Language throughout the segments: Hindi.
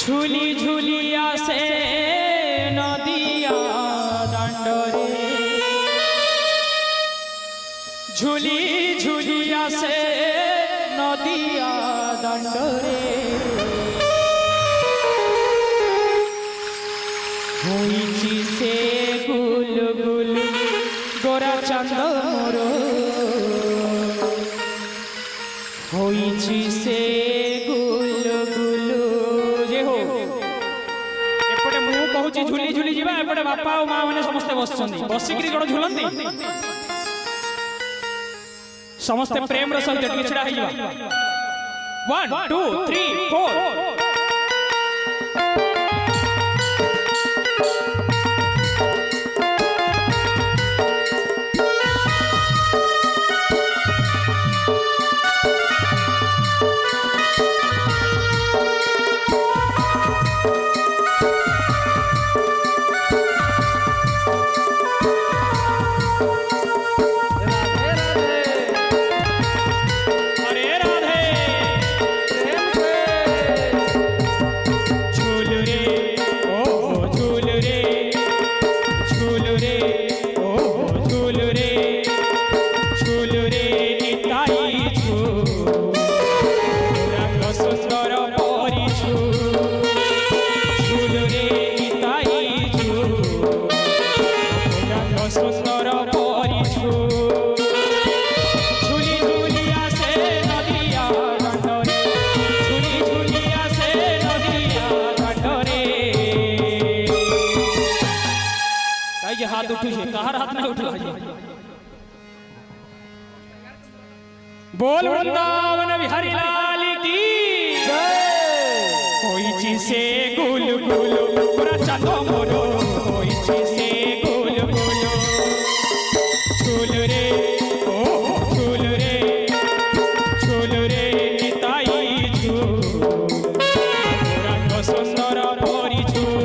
ঝুলি ঝুলি আসে নদিয়া দাণ্ডরে ঝুলি ঝুলি আসে নদিয়া দাণ্ডরে হইছি সে গুল গুল গোরা চাঁদ মোর হইছি সে গুল গুল যে হো এপটে মু কହୁছি ঝুলি ঝুলি ଯିବା এপটে বাপা ও মা মানে সমস্তে বসছন্তি বসিকি কোন ঝুলন্তি समस्ते प्रेम रो सहित टिके छडा हेइबा 1 2 3 4 हाथ उठू से कहार हाथ में उठू बोल वृंदावन बिहारी लाल की कोई चीज से गुल गुल पूरा चांदो मोरो कोई चीज से गुल गुल झूल रे ओ झूल रे निताई झूल रंग सुंदर परी झूल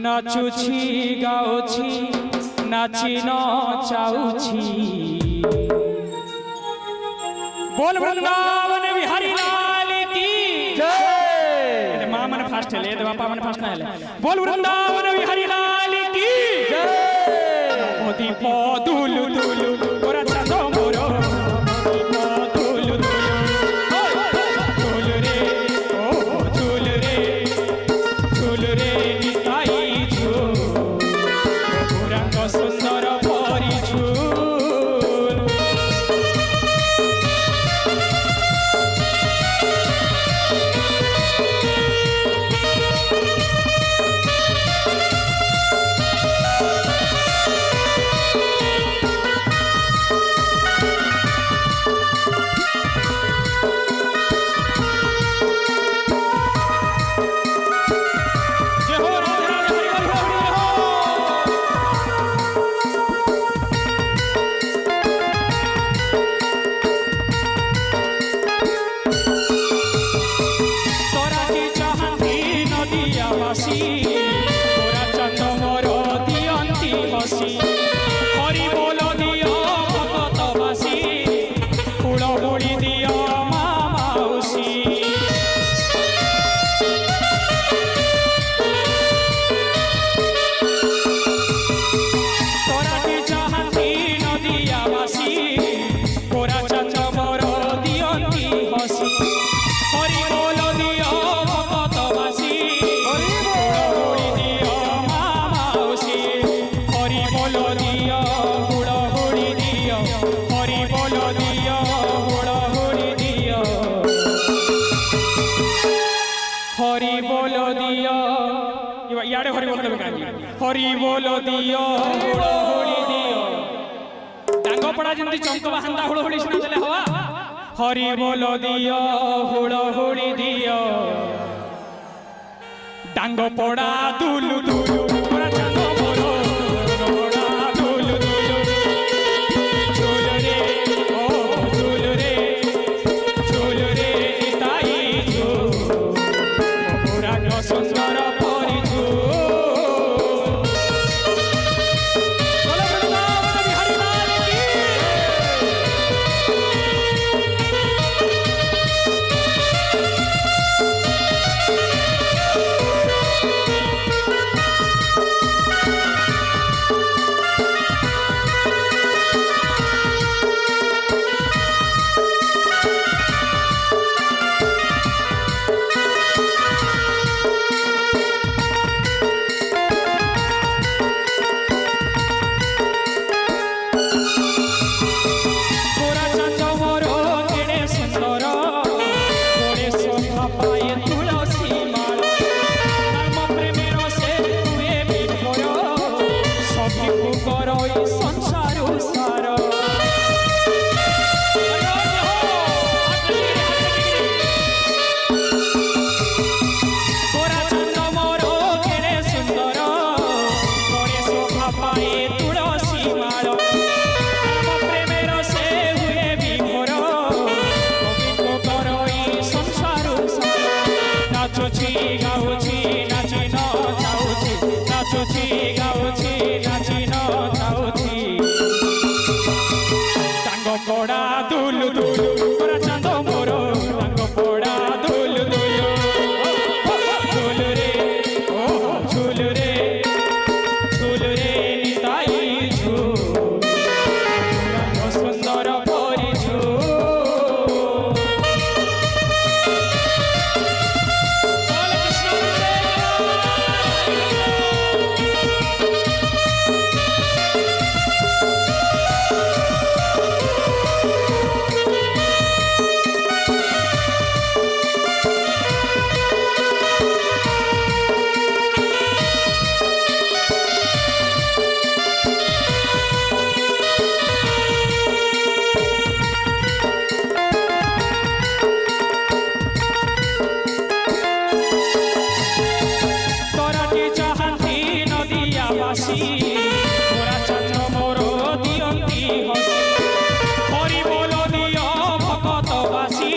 नाचुछी गाउछी नाची न चाउछी बोल वृंदावन बिहारी लाल की जय मां मन फास्ट है ले बापा मन फास्ट ना है बोल वृंदावन बिहारी लाल की जय मोदी पदुल दुल गोरा चांदो मोरो हरि बोल दियो हुड़हुड़ी दियो डांग पड़ा जंती चंक बांधा हुड़हुड़ी सुना देले हवा हरि बोल दियो हुड़हुड़ी दियो डांग पड़ा दुलु दुलु पूरा चांद मोरो पड़ा दुलु दुलु झूल रे ओ झूल रे निताई झूल पूरा न सुंदर परिचू पड़ा दुलु दुलु पूरा चांद मोरो डांग पड़ा दुलु दुलु झूल रे ओ झूल रे निताई झूल पूरा सुंदर परिचू पूरा चंद्र मोरो दियंती हसी हरि बोल दियो भगत बासी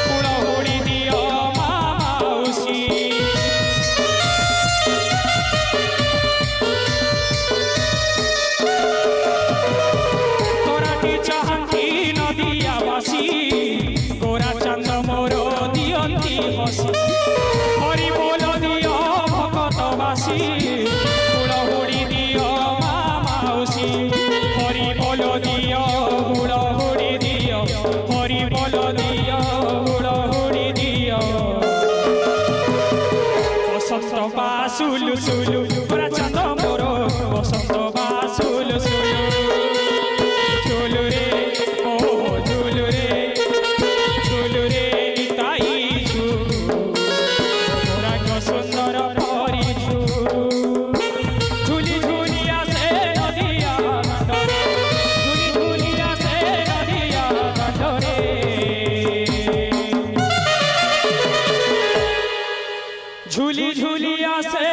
हुड़हुड़ी दियो माउसी तोराटी चाहती नदिया बासी गोरा चंद्र मोरो दियंती हसी हरि बोल दियो भगत बासी हरि बोल दियो हुड़हुड़ी दियो हरि बोल दियो हुड़हुड़ी दियो बसंत बासुलु सुलु पूरा चांद मोरो बसंत बासुलु सुलु झूल रे ओ झूल रे निताई झूल पूरा न सुंदर परिचू झूली झूलिया से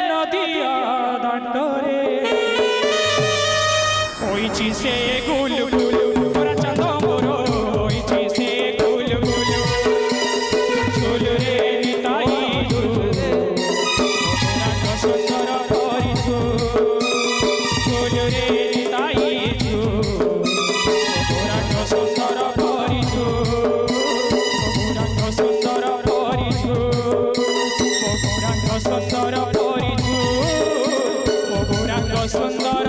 नदिया दांडरे होइची से गुल गुल पूरा चांद मोरो होइची से गुल गुल झूल रे निताई झूल पूरा न सुंदर परिचू झूल रे निताई झूल पूरा न सुंदर परिचू पूरा न सुंदर परिचू सुंदर परिचू सुंदर